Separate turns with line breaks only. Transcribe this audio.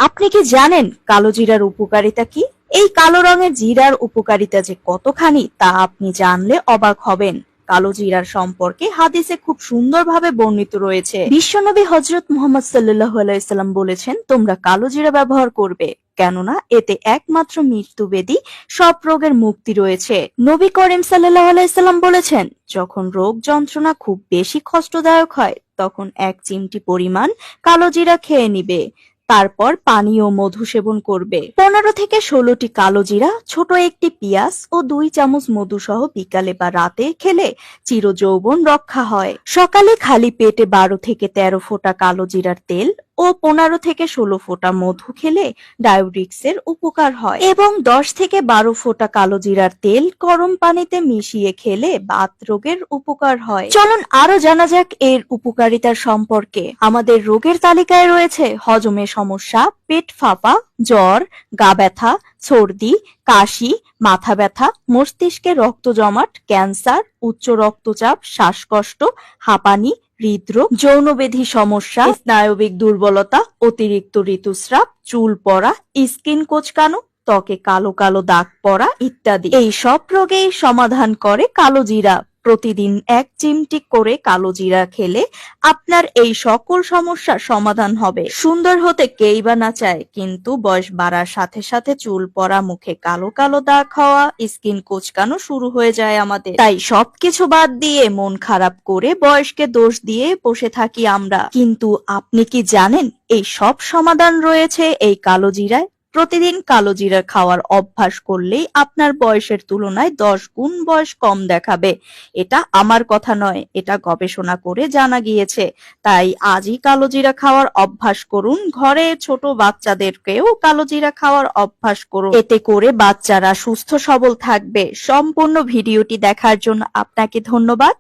আপনি কি জানেন কালো জিরার উপকারিতা কি? এই কালো রঙের জিরার উপকারিতা যে কতখানি তা আপনি জানলে অবাক হবেন। কালো জিরার সম্পর্কে হাদিসে খুব সুন্দরভাবে বর্ণিত রয়েছে। বিশ্বনবী হযরত মুহাম্মদ সাল্লাল্লাহু আলাইহি সাল্লাম বলেছেন, তোমরা কালো জিরা ব্যবহার করবে, কেননা এতে একমাত্র মৃত্যুবেদী সব রোগের মুক্তি রয়েছে। নবী করিম সাল্লাল্লাহু আলাইহি সাল্লাম বলেছেন, যখন রোগ যন্ত্রণা খুব বেশি কষ্টদায়ক হয় তখন 1 চিমটি পরিমাণ কালো জিরা খেয়ে নিবে। তারপর পানি ও মধু সেবন করবে। 15 থেকে 16টি কালো জিরা, ছোট একটি পেঁয়াজ ও 2 চামচ মধু সহ বিকালে বা রাতে খেলে চিরযৌবন রক্ষা হয়। সকালে খালি পেটে 12 থেকে 13 ফোঁটা কালো জিরার তেল ও 15 থেকে 16 ফোঁটা মধু খেলে ডায়াবেটিক্সের উপকার হয় এবং 10 থেকে 12 ফোঁটা কালো জিরার তেল গরম পানিতে মিশিয়ে খেলে বাত রোগের উপকার হয়। চলুন আরো জানা যাক এর উপকারিতার সম্পর্কে। আমাদের রোগের তালিকায় রয়েছে হজমের সমস্যা, পেট ফাঁপা, জ্বর, গা ব্যথা, সর্দি, কাশি, মাথা ব্যথা, মস্তিষ্কে রক্ত জমাট, ক্যান্সার, উচ্চ রক্তচাপ, শ্বাসকষ্ট, হাঁপানি, হৃদরোগ, যৌনবেধি সমস্যা, স্নায়বিক দুর্বলতা, অতিরিক্ত ঋতুস্রাব, চুল পড়া, স্কিন কোঁচকানো, ত্বকে কালো কালো দাগ পড়া ইত্যাদি। এই সব রোগেই সমাধান করে কালো জিরা। প্রতিদিন 1 চিমটি করে কালো জিরা খেলে আপনার এই সকল সমস্যার সমাধান হবে। সুন্দর হতে কেই বা না চায়, কিন্তু বয়স বাড়ার সাথে সাথে চুল পড়া, মুখে কালো কালো দাগ হওয়া, স্কিন কোঁচকানো শুরু হয়ে যায় আমাদের। তাই সবকিছু বাদ দিয়ে মন খারাপ করে বয়সকে দোষ দিয়ে বসে থাকি আমরা। কিন্তু আপনি কি জানেন এই সব সমাধান রয়েছে এই কালো জিরায়? প্রতিদিন কালো জিরা খাওয়ার অভ্যাস করলেই আপনার বয়সের তুলনায় 10 গুণ বয়স কম দেখাবে। এটা আমার কথা নয়, এটা গবেষণা করে জানা গিয়েছে। তাই আজই কালো জিরা খাওয়ার অভ্যাস করুন। ঘরে ছোট বাচ্চাদেরকেও কালো জিরা খাওয়ার অভ্যাস করুন। এতে করে বাচ্চারা সুস্থ সবল থাকবে। সম্পূর্ণ ভিডিওটি দেখার জন্য আপনাকে ধন্যবাদ।